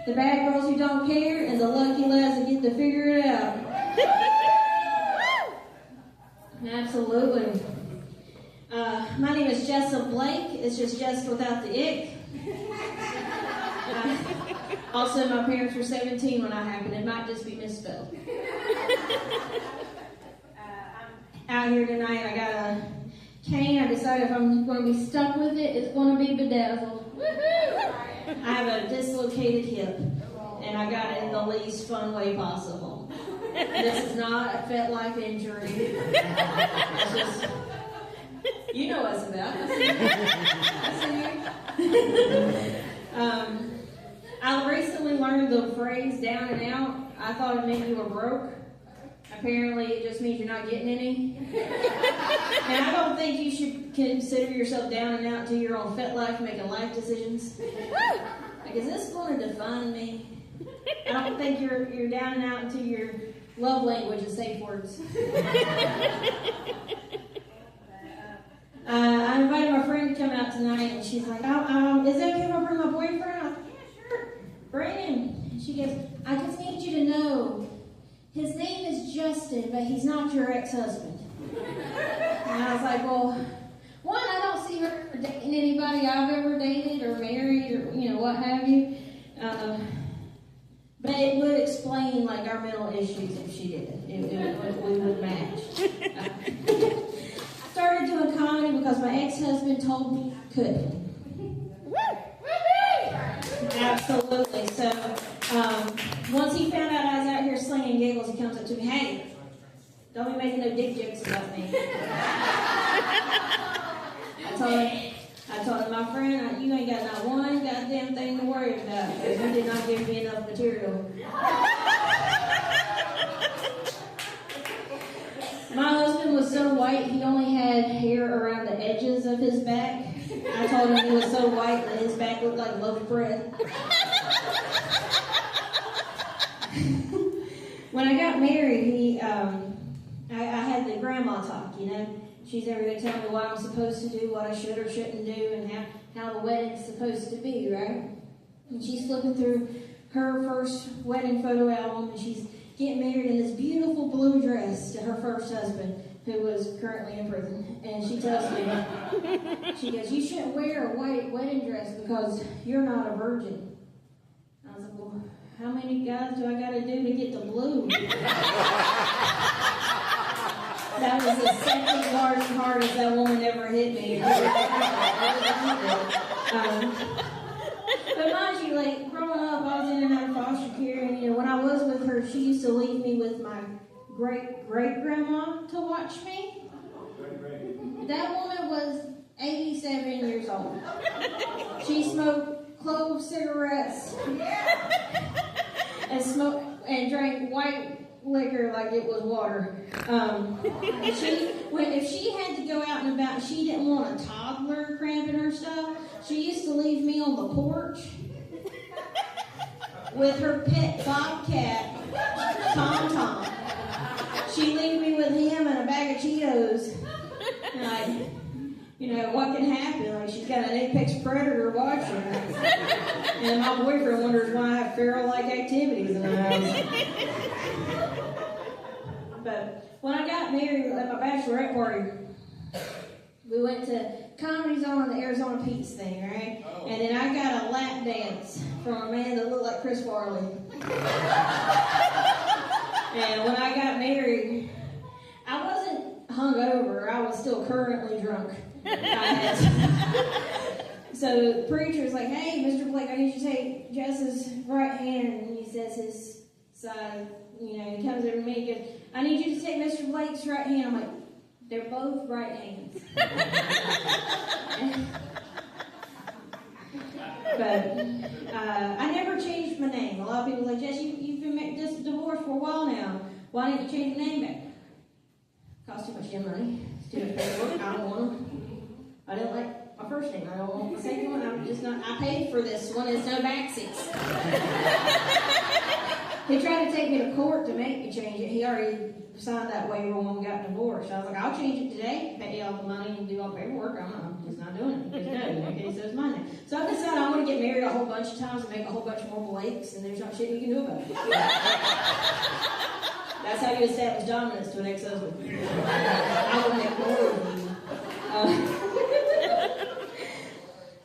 the bad girls who don't care, and the lucky lads that get to figure it out. Absolutely. My name is Jessa Blake. It's just Jess without the ick. Also, my parents were 17 when I happened. It might just be misspelled. I'm out here tonight. I got a cane. I decided if I'm going to be stuck with it, it's going to be bedazzled. Woohoo! I have a dislocated hip, and I got it in the least fun way possible. This is not a FetLife injury. It's just, you know what it's about. I recently learned the phrase down and out. I thought it meant you were broke. Apparently, it just means you're not getting any. And I don't think you should consider yourself down and out until you're on FetLife making life decisions. Like, is this going to define me? I don't think you're down and out until your love language is safe words. I invited my friend to come out tonight, and she's like, is it okay if I bring my boyfriend? I was like, yeah, sure, bring him. And she goes, I just need you to know, his name is Justin, but he's not your ex-husband. And I was like, well, one, I don't see her dating anybody I've ever dated or married or, what have you. But it would explain, like, our mental issues if she did it. We would match. I started doing comedy because my ex-husband told me I couldn't. Absolutely. So, once he found out I was out here slinging giggles, he comes up to me, hey, don't be making no dick jokes about me. I told him, my friend, you ain't got not one goddamn thing to worry about because you did not give me enough material. My husband was so white, he only had hair around the edges of his back. I told him he was so white that his back looked like a loaf of bread. When I got married, I had the grandma talk, She's over there telling me what I'm supposed to do, what I should or shouldn't do, and how the wedding's supposed to be, right? And she's flipping through her first wedding photo album, and she's getting married in this beautiful blue dress to her first husband, who was currently in prison. And she tells me, she goes, you shouldn't wear a white wedding dress because you're not a virgin. I was like, well, how many guys do I got to do to get the blue? That was the second largest hardest that woman ever hit me. But mind you, like, growing up, I was in and out of foster care, and, when I was with her, she used to leave me with my great-great-grandma to watch me. That woman was 87 years old. She smoked clove cigarettes and drank white liquor like it was water. If she had to go out and about, she didn't want a toddler cramping her stuff. She used to leave me on the porch with her pet bobcat, Tom Tom. She'd leave me with him and a bag of Cheetos. And what can happen? Like, she's got an apex predator watching her. And my boyfriend wonders why I have feral-like activities in the house. But when I got married at my bachelorette party, we went to Comedy Zone, the Arizona Pete's thing, right? Oh. And then I got a lap dance from a man that looked like Chris Farley. And when I got married, I wasn't hungover. I was still currently drunk. So the preacher's like, hey, Mr. Blake, I need you to take Jess's right hand. And he says his side, he comes over to me and goes, I need you to take Mr. Blake's right hand. I'm like, they're both right hands. But I never changed my name. A lot of people are like, Jess, you've been just divorced for a while now. Why didn't you change the name back? Cost too much money. It's too much paperwork. I don't want them. I didn't like my first name. I don't want the second one. I paid for this one. There's no backseats. He tried to take me to court to make me change it. He already signed that waiver when we got divorced. I was like, I'll change it today, pay all the money and do all the paperwork. I'm just not doing it. Because no, okay, so it's mine now. So I decided I'm going to get married a whole bunch of times and make a whole bunch more Blakes, and there's not shit you can do about it. That's how you establish dominance to an ex-husband. I will make more of you.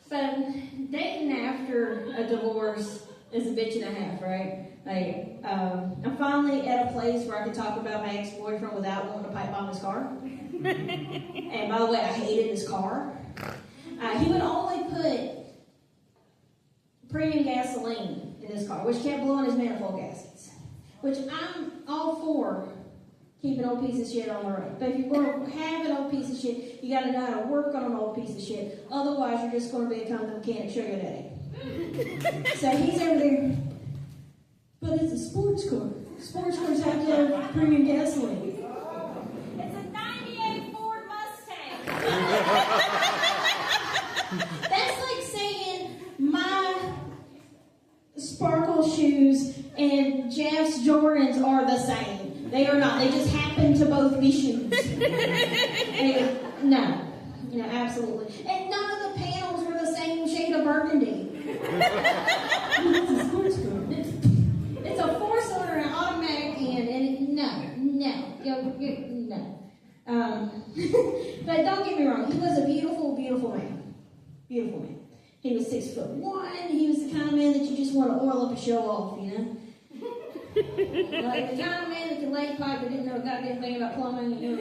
But dating after a divorce is a bitch and a half, right? Like, I'm finally at a place where I can talk about my ex-boyfriend without wanting to pipe bomb his car. And by the way, I hated his car. He would only put premium gasoline in his car, which kept blowing his manifold gaskets. Which I'm all for keeping an old piece of shit on the road. But if you're going to have an old piece of shit, you got to know how to work on an old piece of shit. Otherwise, you're just going to become the mechanic sugar daddy. So he's over there. But it's a sports car. Sports cars have to have premium gasoline. It's a 98 Ford Mustang. That's like saying my sparkle shoes and Jeff's Jordans are the same. They are not. They just happen to both be shoes. No, absolutely. And none of the panels were the same shade of burgundy. It's a sports car. It's a 4-cylinder and automatic hand, and no. But don't get me wrong, he was a beautiful, beautiful man. Beautiful man. He was 6'1". He was the kind of man that you just want to oil up and show off, you know? Like the kind of man that could lay pipe but didn't know a goddamn thing about plumbing.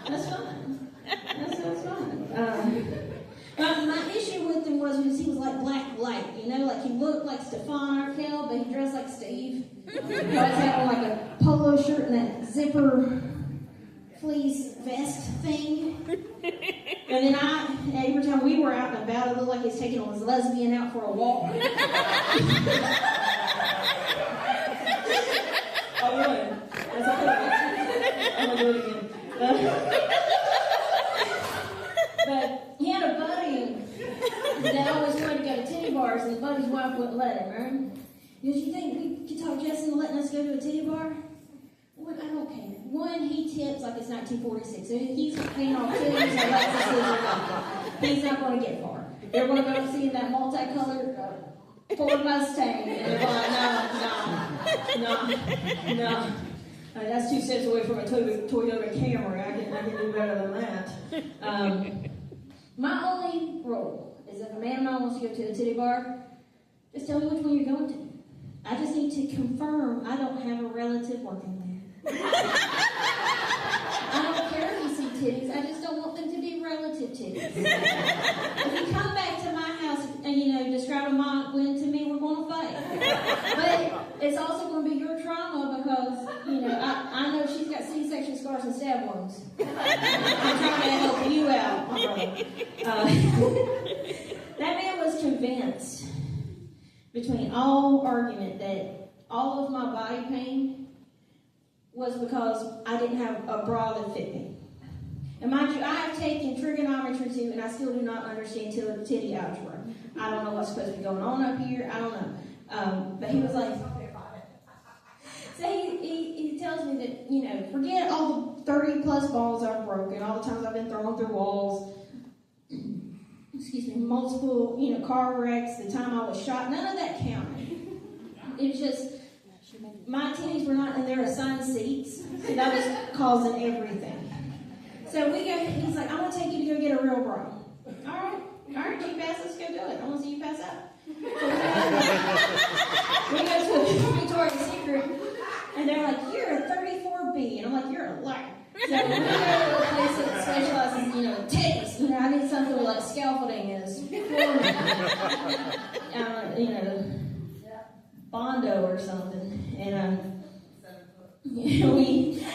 That's fine. That's fine. My issue with him was he was like Black Light, like he looked like Stefan Arkell, but he dressed like Steve. He always had on like a polo shirt and that zipper fleece vest thing. And then every time we were out and about, it looked like he was taking his lesbian out for a walk. I would. That's all I'm going to do it again. But he had a buddy that always wanted to go to titty bars, and the buddy's wife wouldn't let him, right? Because you think we could talk Jesse into letting us go to a titty bar? Well, I don't care. One, he tips like it's 1946. So he's paying off titties and lets us lose. He's not going to get far. They're going to go see that multicolored Ford Mustang, and they're like, no. That's 2 steps away from a Toyota Camry. I can do better than that. My only rule is if a man of mine wants to go to a titty bar, just tell me which one you're going to. I just need to confirm I don't have a relative working there. I don't care if you see titties. I just don't want them to be relative titties. If you come back to my house and describe a mom win to me, we're going to fight. But it's also going to be your trauma because I know she's got C-section scars and stab wounds. I'm trying to help you out, my brother. That man was convinced, between all argument, that all of my body pain was because I didn't have a bra that fit me. And mind you, I have taken trigonometry too, and I still do not understand titty algebra. I don't know what's supposed to be going on up here. I don't know. But he was like, so he tells me that, forget all the 30 plus balls I've broken, all the times I've been thrown through walls, multiple, car wrecks, the time I was shot, none of that counted. It was just, my titties were not in their assigned seats, so that was causing everything. So he's like, I'm going to take you to go get a real bra. All right, G-Pass, let's go do it. I want to see you pass out. So we go to Victoria's Secret, and they're like, you're a 34B, and I'm like, you're a liar. So we go to a place that specializes in, titties. I need something with like scaffolding is Bondo or something, and we.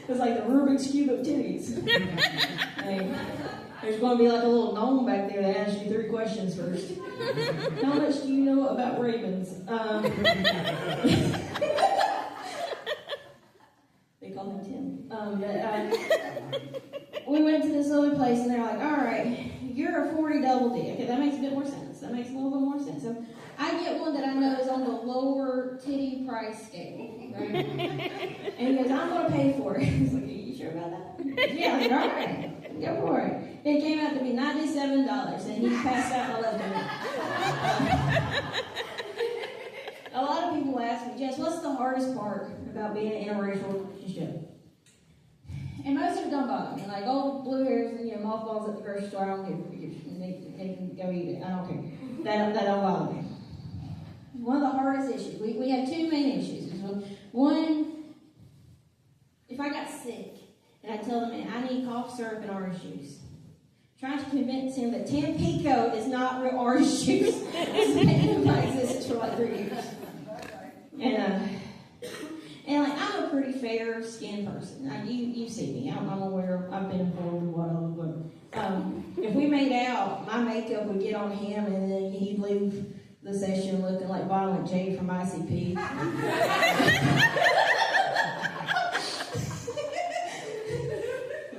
It was like the Rubik's Cube of titties. There's going to be like a little gnome back there that asks you 3 questions first. How much do you know about ravens? They call him Tim. We went to this other place and they're like, all right, you're a 40 double D. Okay, that makes a bit more sense. That makes price scale, right? And he goes, I'm going to pay for it. I was like, are you sure about that? Yeah, I was like, all right, go for it. It came out to be $97, and he passed out and left it. A lot of people ask me, Jess, what's the hardest part about being in an interracial relationship? And most of it don't bother me. Like old blue hairs and mothballs at the grocery store, I don't give. They can go eat it. I don't care. That don't bother me. One of the hardest issues. We have two main issues. One, if I got sick and I tell the man I need cough syrup and orange juice, trying to convince him that Tampico is not real orange juice. It's been in my existence for like 3 years. And like I'm a pretty fair skinned person. You see me. I'm aware. I've been involved with what I look like. If we made out, my makeup would get on him, and then he'd leave the session looking like Violent J from ICP.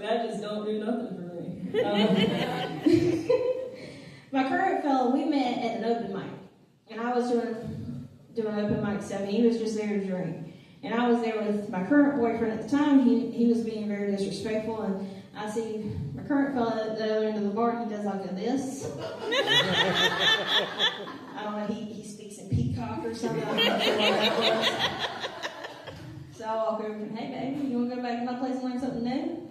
That just don't do nothing for me. My current fellow, we met at an open mic, and I was doing open mic stuff, and he was just there to drink. And I was there with my current boyfriend at the time. He was being very disrespectful, and I see my current fellow at the other end of the bar. He does like a this. I don't know. He speaks in peacock or something. I'm not sure what that was. So I walk over to him. Hey, baby, you want to go back to my place and learn something new?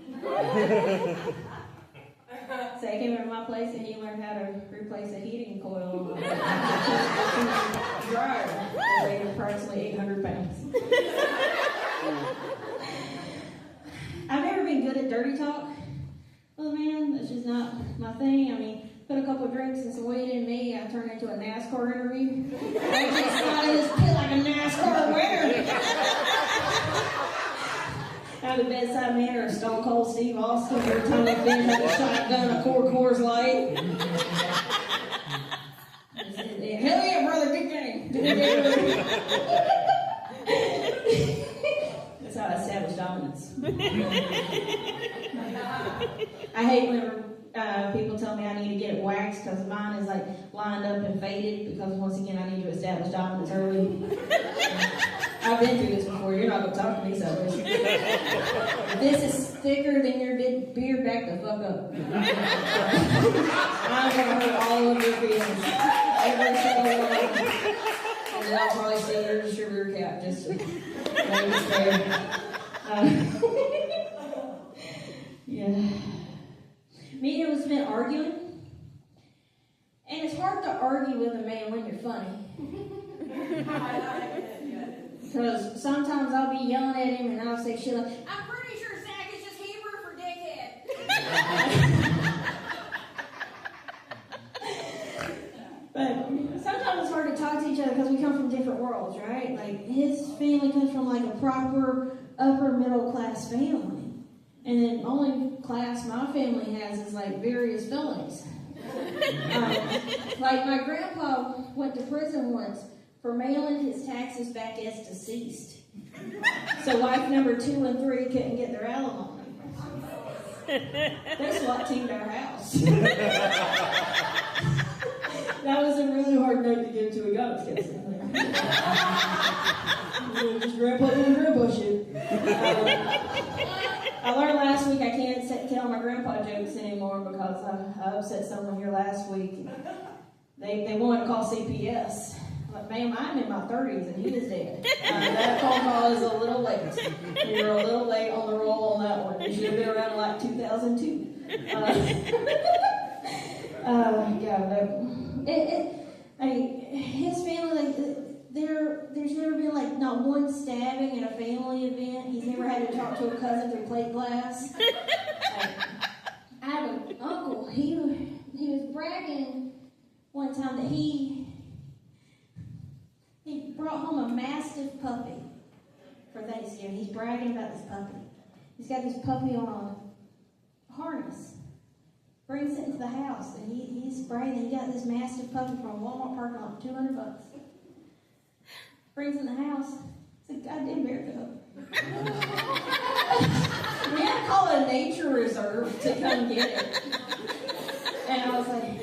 So he came over to my place and he learned how to replace a heating coil on a dryer that weighed approximately 800 pounds. I've never been good at dirty talk. Well, man, that's just not my thing. I mean, put a couple of drinks and some weed in me, I turn into a NASCAR interview. I just slide in this pit like a NASCAR winner. I have the bedside manner of Stone Cold Steve Austin every time I finish with a shotgun, a Coors Light. Hell yeah, brother, good game. That's how I establish dominance. I hate whenever people tell me I need to get it waxed because mine is like lined up and faded because once again I need to establish dominance early. I've been through this before. You're not going to talk to me, so this is thicker than your big beard. Back the fuck up. I'm going to hurt all of your feelings. Every single one. And then I'll probably steal your distributor cap just to make it fair. Yeah. Me and him have been arguing. And it's hard to argue with a man when you're funny. Because sometimes I'll be yelling at him and I'll say shit like, I'm pretty sure Zach is just Hebrew for dickhead. But sometimes it's hard to talk to each other because we come from different worlds, right? Like his family comes from like a proper upper middle class family. And then only class my family has is like various felonies. Like my grandpa went to prison once for mailing his taxes back as deceased. So wife number 2 and 3 couldn't get their alimony. They SWAT teamed our house. That was a really hard note to give to a ghost. Just grandpa shit. I learned last week I can't tell my grandpa jokes anymore because I upset someone here last week. They wanted to call CPS. But ma'am, I'm in my 30s and he is dead. That phone call is a little late. You're a little late on the roll on that one. You should have been around in like 2002. His family, there's never been like not one stabbing at a family event. He's never had to talk to a cousin through plate glass. I have an uncle. He was bragging one time that he brought home a Mastiff puppy for Thanksgiving. He's bragging about this puppy. He's got this puppy on a harness. Brings it into the house, and he's bragging. He got this Mastiff puppy from a Walmart parking lot for $200. Brings it in the house. It's a goddamn bear cub. We had to call a nature reserve to come get it. And I was like,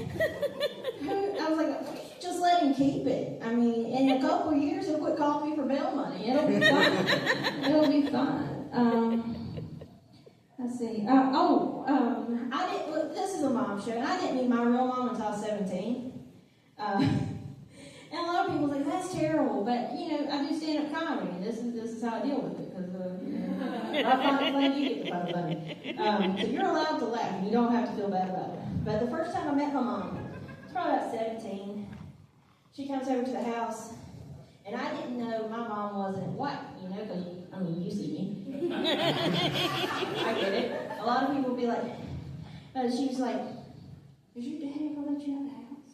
just let him and keep it. I mean, in a couple of years, he'll quit calling me for bail money. It'll be fine. It'll be fine. Let's see. I didn't. Look, this is a mom show. I didn't meet my real mom until I was 17. And a lot of people think that's terrible, but I do stand-up comedy, and this is how I deal with it, because if I find it funny, you get to find it funny. So you're allowed to laugh, and you don't have to feel bad about it. But the first time I met my mom, I was probably about 17. She comes over to the house, and I didn't know my mom wasn't white, because you see me. I get it. A lot of people will be like, she was like, "Does your dad ever let you out of the house?"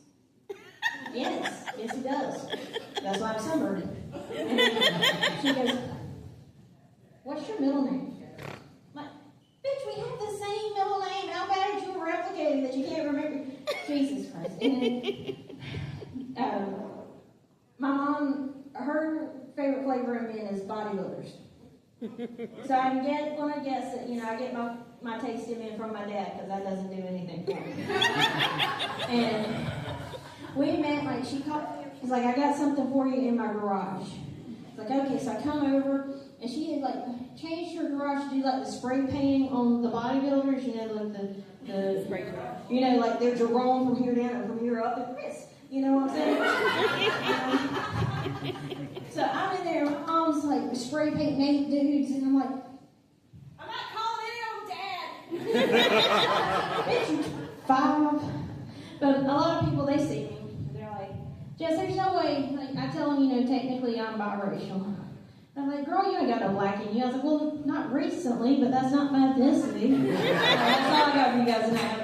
Yes, he does. That's why I'm sunburned. And she goes, "What's your middle name?" I'm like, "Bitch, we have the same middle name. How bad are you replicating that you can't remember?" Jesus Christ. And then, my mom, her favorite flavor of men is bodybuilders. So I'm going to guess that, I get my taste of men from my dad, because that doesn't do anything for me. And we met, she's like, "I got something for you in my garage." It's like, okay, so I come over, and she had, changed her garage to do, the spray painting on the bodybuilders, the spray garage. Like their Jerome from here down and from here up, and Chris, you know what I'm saying? So I'm in there, my mom's, spray painting 8 dudes, and I'm like, I'm not calling any of them Dad. "Bitch, you 5. But a lot of people, they see me. They're like, "Jess, there's no way." I tell them, technically I'm biracial. I'm like, "Girl, you ain't got no black in you." I was like, "Well, not recently, but that's not my ethnicity." That's all I got for you guys now.